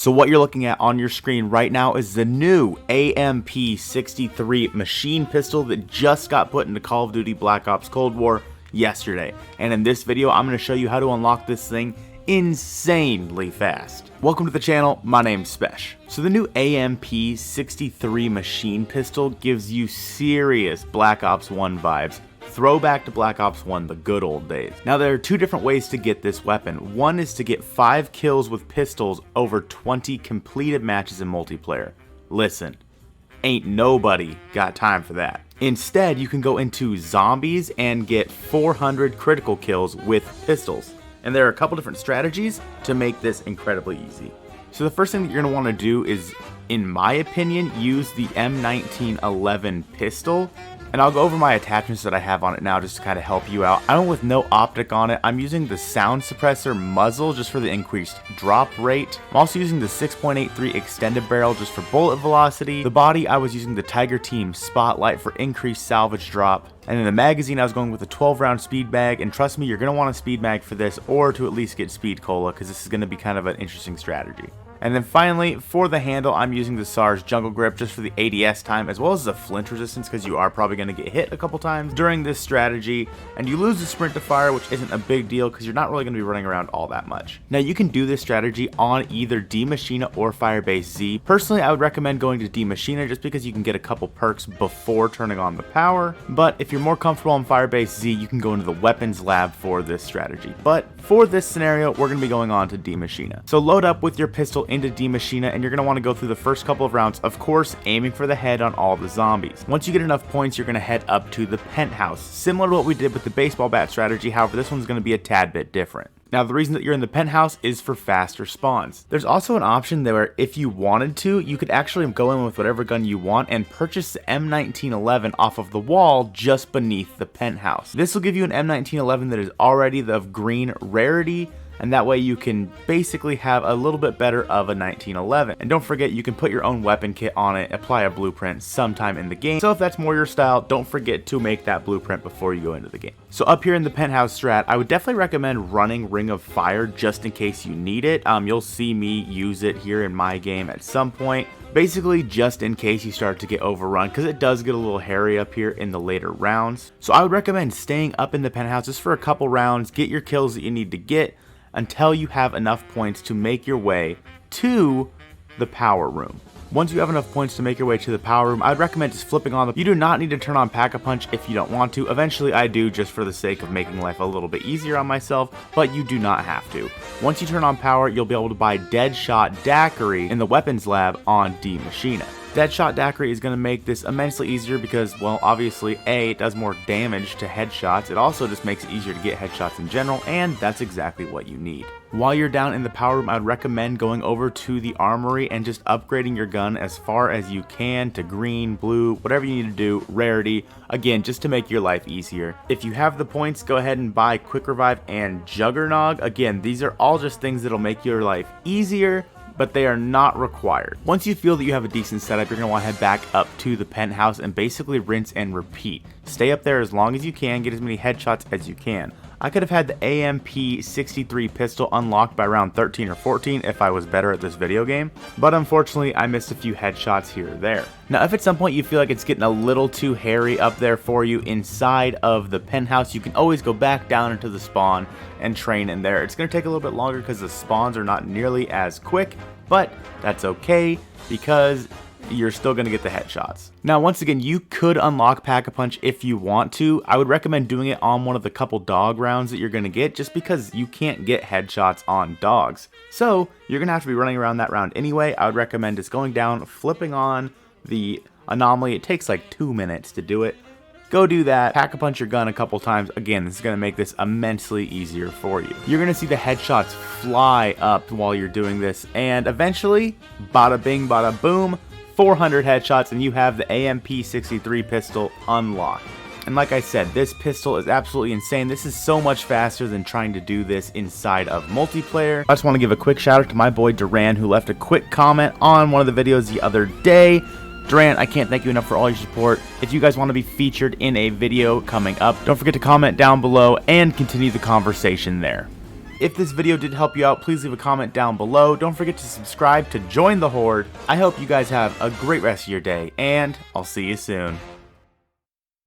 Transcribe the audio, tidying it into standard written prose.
So what you're looking at on your screen right now is the new AMP63 machine pistol that just got put into Call of Duty Black Ops Cold War yesterday. And in this video, I'm going to show you how to unlock this thing insanely fast. Welcome to the channel, my name's Spesh. So the new AMP63 machine pistol gives you serious Black Ops 1 vibes. Throwback to Black Ops 1, the good old days. Now there are two different ways to get this weapon. One is to get 5 kills with pistols over 20 completed matches in multiplayer. Listen, ain't nobody got time for that. Instead, you can go into zombies and get 400 critical kills with pistols. And there are a couple different strategies to make this incredibly easy. So the first thing that you're going to want to do is, in my opinion, use the M1911 pistol. And I'll go over my attachments that I have on it now just to kind of help you out. I went with no optic on it. I'm using the sound suppressor muzzle just for the increased drop rate. I'm also using the 6.83 extended barrel just for bullet velocity. The body, I was using the Tiger Team Spotlight for increased salvage drop. And in the magazine, I was going with a 12-round speed mag. And trust me, you're going to want a speed mag for this, or to at least get speed cola, because this is going to be kind of an interesting strategy. And then finally, for the handle, I'm using the SARS Jungle Grip just for the ADS time, as well as the flinch resistance, because you are probably going to get hit a couple times during this strategy. And you lose the sprint to fire, which isn't a big deal, because you're not really going to be running around all that much. Now, you can do this strategy on either D Machina or Firebase Z. Personally, I would recommend going to D Machina just because you can get a couple perks before turning on the power. But if you're more comfortable on Firebase Z, you can go into the weapons lab for this strategy. But for this scenario, we're going to be going on to D Machina. So load up with your pistol into D Machina, and you're going to want to go through the first couple of rounds, of course aiming for the head on all the zombies. Once you get enough points, you're going to head up to the Penthouse, similar to what we did with the baseball bat strategy. However, this one's going to be a tad bit different. Now, the reason that you're in the Penthouse is for faster spawns. There's also an option there where if you wanted to, you could actually go in with whatever gun you want and purchase the M1911 off of the wall just beneath the Penthouse. This will give you an M1911 that is already of green rarity, and that way you can basically have a little bit better of a 1911. And don't forget, you can put your own weapon kit on it, apply a blueprint sometime in the game. So if that's more your style, don't forget to make that blueprint before you go into the game. So up here in the Penthouse strat, I would definitely recommend running Ring of Fire just in case you need it. You'll see me use it here in my game at some point. Basically just in case you start to get overrun, because it does get a little hairy up here in the later rounds. So I would recommend staying up in the Penthouse just for a couple rounds, get your kills that you need to get, until you have enough points to make your way to the power room. Once you have enough points to make your way to the power room, I'd recommend just flipping on the... You do not need to turn on Pack-a-Punch if you don't want to. Eventually I do, just for the sake of making life a little bit easier on myself, but you do not have to. Once you turn on power, you'll be able to buy Deadshot Daiquiri in the weapons lab on D Machina. Deadshot Daiquiri is going to make this immensely easier because, well, obviously, A, it does more damage to headshots. It also just makes it easier to get headshots in general, and that's exactly what you need. While you're down in the power room, I'd recommend going over to the armory and just upgrading your gun as far as you can to green, blue, whatever you need to do, rarity, again, just to make your life easier. If you have the points, go ahead and buy Quick Revive and Juggernog. Again, these are all just things that'll make your life easier, but they are not required. Once you feel that you have a decent setup, you're going to want to head back up to the Penthouse and basically rinse and repeat. Stay up there as long as you can, get as many headshots as you can. I could have had the AMP63 pistol unlocked by round 13 or 14 if I was better at this video game, but unfortunately I missed a few headshots here or there. Now if at some point you feel like it's getting a little too hairy up there for you inside of the Penthouse, you can always go back down into the spawn and train in there. It's going to take a little bit longer because the spawns are not nearly as quick, but that's okay because you're still going to get the headshots. Now, once again, you could unlock Pack-a-Punch if you want to. I would recommend doing it on one of the couple dog rounds that you're going to get, just because you can't get headshots on dogs. So you're going to have to be running around that round anyway. I would recommend just going down, flipping on the anomaly. It takes like 2 minutes to do it. Go do that, Pack-a-Punch your gun a couple times. Again, this is going to make this immensely easier for you. You're going to see the headshots fly up while you're doing this, and eventually, bada bing, bada boom, 400 headshots, and you have the AMP63 pistol unlocked. And like I said, this pistol is absolutely insane. This is so much faster than trying to do this inside of multiplayer. I just want to give a quick shout out to my boy Duran, who left a quick comment on one of the videos the other day. Duran, I can't thank you enough for all your support. If you guys want to be featured in a video coming up, don't forget to comment down below and continue the conversation there. If this video did help you out, please leave a comment down below. Don't forget to subscribe to join the Horde. I hope you guys have a great rest of your day, and I'll see you soon.